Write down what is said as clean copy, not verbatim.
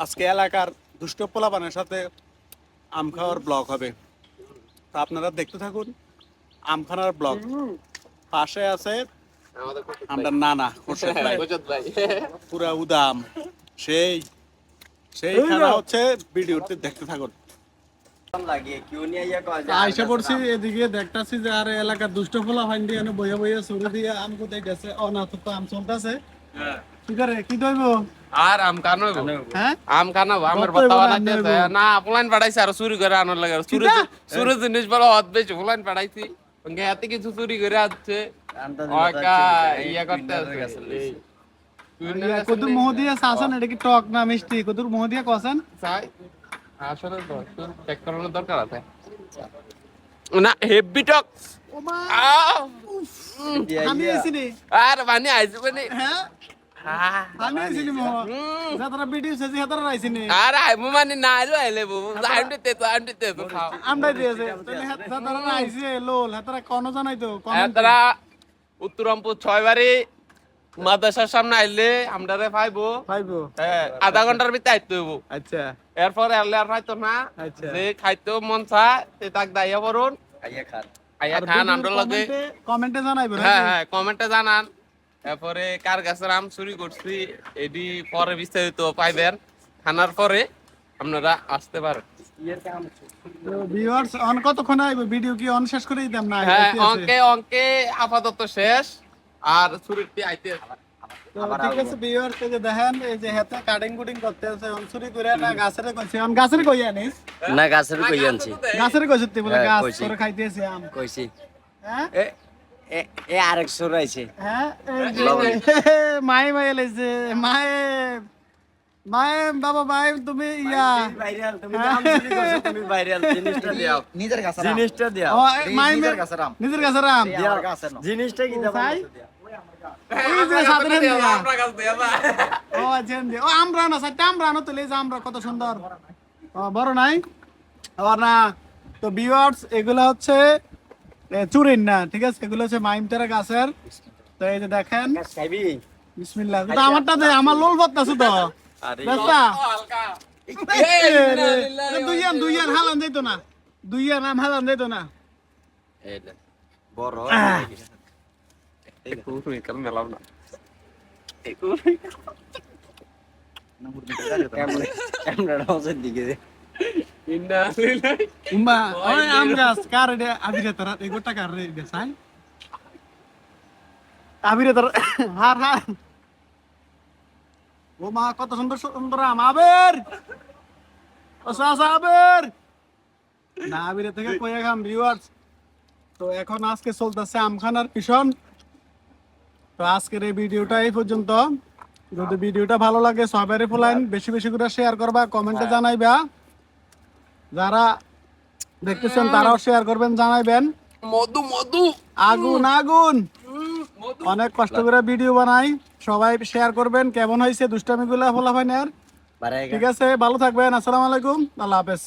আজকে এলাকার দুষ্ট পোলাপানের সাথে আম খাওয়ার ব্লগ হবে, তা আপনারা দেখতে থাকুন আম খাওয়ার ব্লগ। পাশে আছে আমরা নানা খোরশেদ ভাই, পুরা উদাম সেই সেই খানা হচ্ছে, ভিডিওতে দেখতে থাকুন। আইসা পড়ছি এদিকে, দেখতাছি যে আর এলাকার দুষ্ট পোলা ফাইন দিয়ে বইয়া বইয়া চুরি দিয়ে আম কোথায় গেছে। অনাথ তো আম চলতেছে, কি করে কি দইব আর আম কানো হ্যাঁ আম কানো আমার বাতা বানাইতে না ফুলাইন পাঠাইছে আর চুরি করে আনার লাগে চুরি চুরি জিনিস বড় হদ বেশি ফুলাইন পাঠাইছি ওকে এত কিছু চুরি করে আছে ওকা ইয়া করতে আছে কদুর মহদিয়া শাসন, এটা কি টক না মিষ্টি? কদুর মহদিয়া কসেন চাই আসলে তো চেক করানোর দরকার আছে না হেভি টক আমি এসিনি আর মানে আইছে মানে হ্যাঁ আমি এসিনি মোহ যারা ভিডিও সেজি হাতারা রাইছিনি আর আইমু মানে না আইলো আইলে বউ আইমতে তো খাও আমরাই দিয়েছে তাহলে যারা রাইছে লোল হাতারা কোন জানাই তো তারা উত্তরমপুর 6 বারে মাদ্রাসার সামনে আইলে আমরারে পাইবো হ্যাঁ আধা ঘন্টার ভিতরে আইতে হইব। আচ্ছা এরপর আইলে আর পাইতো না, আচ্ছা যে খাইতো মন চায় তে তাক দাইয়া পড়ুন আইয়া খান আমরা লগে কমেন্টে জানাইবেন। হ্যাঁ কমেন্টে জানান। এরপরে কার গাছের আম চুরি করছি এডি পরে বিস্তারিত পাইবেন, খানার পরে আপনারা আসতে পারেন। তো ভিউয়ার্স অন কতক্ষণ আইবে? ভিডিও কি অন শেষ করে দিতাম না? হ্যাঁ অঙ্কে আপাতত শেষ আর চুরিটি আইতে তো ঠিক আছে ভিউয়ার্স, এই যে দেখেন এই যে হাতে কাটিং কুটিং করতে আছে, অন চুরি করে না গাছের কইছে, অন গাছের কই আনিস না গাছের কই আনছি গাছের কইছে তুই বলে গাছ কইছি। করে খাইতেছে আম কইছি হ্যাঁ এ আরেক সরাইছে হ্যাঁ মাই মাই লাইছে মাই মাই বাবা মাই তুমি ইয়া ভাইরাল তুমি আম চুরি করছো, তুমি ভাইরাল জিনিসটা দাও নিজের কাছে জিনিসটা দাও মাই নিজের কাছে আম নিজের কাছে আম দাও জিনিসটা কি দাও এই যে সাধারণ দিয়া আমরা গাছ দেয়া না ও আছেন দিয়ে ও আমরা না সাইতে আমরা না তুলে যে আমরা কত সুন্দর বড় নাই আবার না। তো ভিউয়ার্স এগুলো হচ্ছে চুরিন না, ঠিক আছে, এগুলো হচ্ছে মাইমতারা গাছের। তো এই যে দেখেন খাইবি বিসমিল্লাহ, তো আমারটা দে, আমার লোল বদতাছে তো বেস্তা হালকা দুইয়ান হালান যাইতো না, দুইয়ান আম হালান যাইতো না। এই বড় এই কাল মেলাম না ক্যামেরাটা ওদের দিকে দে ইন্না লিলাই উম্মা ওই আম গাছ কার রে আবিরে তারা এগোটা কার রে দেখাই আবিরে তারা হার হার ও মা কত সুন্দর সুন্দর আম আবের ও সাসা আবের না আবিরে থেকে কইয়া খাম ভিউয়ার্স। তো এখন আজকে চলতেছে আমখানার পিছন। তো আজকের এই ভিডিওটা এই পর্যন্ত। যদি ভিডিওটা ভালো লাগে সবাইরে ফলাইন, বেশি বেশি করে শেয়ার করবা, কমেন্টে জানাইবা, যারা দেখতেছেন তারাও শেয়ার করবেন, জানাইবেন। মধু মধু আগুন আগুন অনেক কষ্ট করে ভিডিও বানাই, সবাই শেয়ার করবেন। কেমন হয়েছে দুষ্টামিগুলা ফলাফাইনের? ঠিক আছে, ভালো থাকবেন। আসসালামু আলাইকুম, আল্লাহ হাফেজ।